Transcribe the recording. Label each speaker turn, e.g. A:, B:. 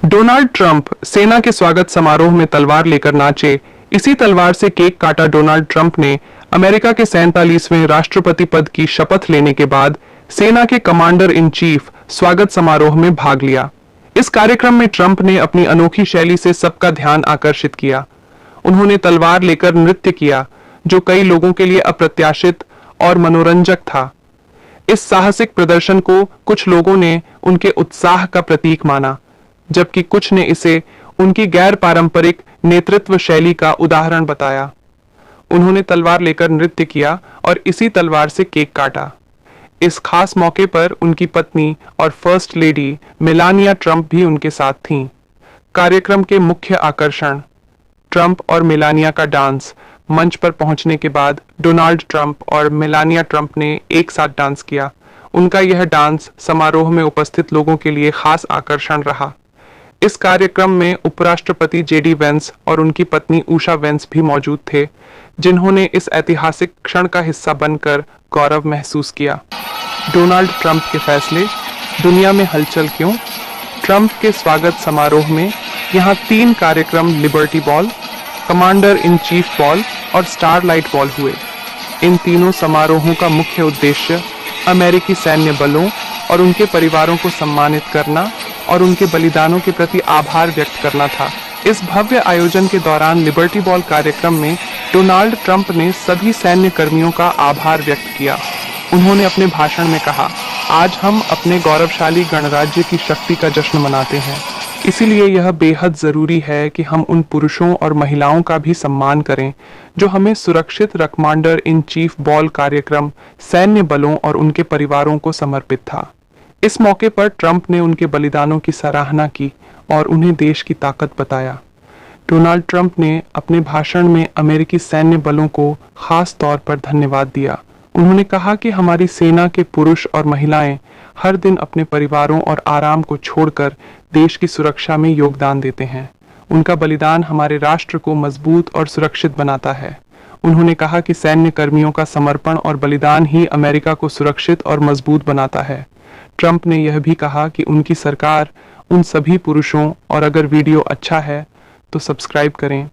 A: Donald Trump सेना के स्वागत समारोह में तलवार लेकर नाचे। इसी तलवार से केक काटा डोनाल्ड ट्रंप ने अमेरिका के 47वें राष्ट्रपति पद की शपथ लेने के बाद सेना के कमांडर इन चीफ स्वागत समारोह में भाग लिया। इस कार्यक्रम में ट्रंप ने अपनी अनोखी शैली से सबका ध्यान आकर्षित किया। उन्होंने तलवार लेकर नृत्य किया, जो कई लोगों के लिए अप्रत्याशित और मनोरंजक था। इस साहसिक प्रदर्शन को कुछ लोगों ने उनके उत्साह का प्रतीक माना, जबकि कुछ ने इसे उनकी गैर पारंपरिक नेतृत्व शैली का उदाहरण बताया। उन्होंने तलवार लेकर नृत्य किया और इसी तलवार से केक काटा। इस खास मौके पर उनकी पत्नी और फर्स्ट लेडी मेलानिया ट्रंप भी उनके साथ थीं। कार्यक्रम के मुख्य आकर्षण ट्रंप और मेलानिया का डांस। मंच पर पहुंचने के बाद डोनाल्ड ट्रंप और मेलानिया ट्रंप ने एक साथ डांस किया। उनका यह डांस समारोह में उपस्थित लोगों के लिए खास आकर्षण रहा। इस कार्यक्रम में उपराष्ट्रपति जेडी वेंस और उनकी पत्नी उषा वेंस भी मौजूद थे, जिन्होंने इस ऐतिहासिक क्षण का हिस्सा बनकर गौरव महसूस किया। डोनाल्ड ट्रंप के फैसले, दुनिया में हलचल क्यों? ट्रंप के स्वागत समारोह में यहाँ 3 कार्यक्रम liberty ball, commander in chief ball और स्टारलाइट बॉल हुए। इन तीनों समारोहों का मुख्य उद्देश्य अमेरिकी सैन्य बलों और उनके परिवारों को सम्मानित करना और उनके बलिदानों के प्रति आभार व्यक्त करना था। इस भव्य आयोजन के दौरान लिबर्टी बॉल कार्यक्रम में डोनाल्ड ट्रंप ने सभी सैन्य कर्मियों का आभार व्यक्त किया। उन्होंने अपने भाषण में कहा, आज हम अपने गौरवशाली गणराज्य की शक्ति का जश्न मनाते हैं। इसीलिए यह बेहद जरूरी है कि हम उन पुरुषों और महिलाओं का भी सम्मान करें जो हमें सुरक्षित कमांडर इन चीफ बॉल कार्यक्रम सैन्य बलों और उनके परिवारों को समर्पित था। इस मौके पर ट्रंप ने उनके बलिदानों की सराहना की और उन्हें देश की ताकत बताया। डोनाल्ड ट्रंप ने अपने भाषण में अमेरिकी सैन्य बलों को खास तौर पर धन्यवाद दिया। उन्होंने कहा कि हमारी सेना के पुरुष और महिलाएं हर दिन अपने परिवारों और आराम को छोड़कर देश की सुरक्षा में योगदान देते हैं। उनका बलिदान हमारे राष्ट्र को मजबूत और सुरक्षित बनाता है। उन्होंने कहा कि सैन्य कर्मियों का समर्पण और बलिदान ही अमेरिका को सुरक्षित और मजबूत बनाता है। ट्रंप ने यह भी कहा कि उनकी सरकार उन सभी पुरुषों और अगर वीडियो अच्छा है तो सब्सक्राइब करें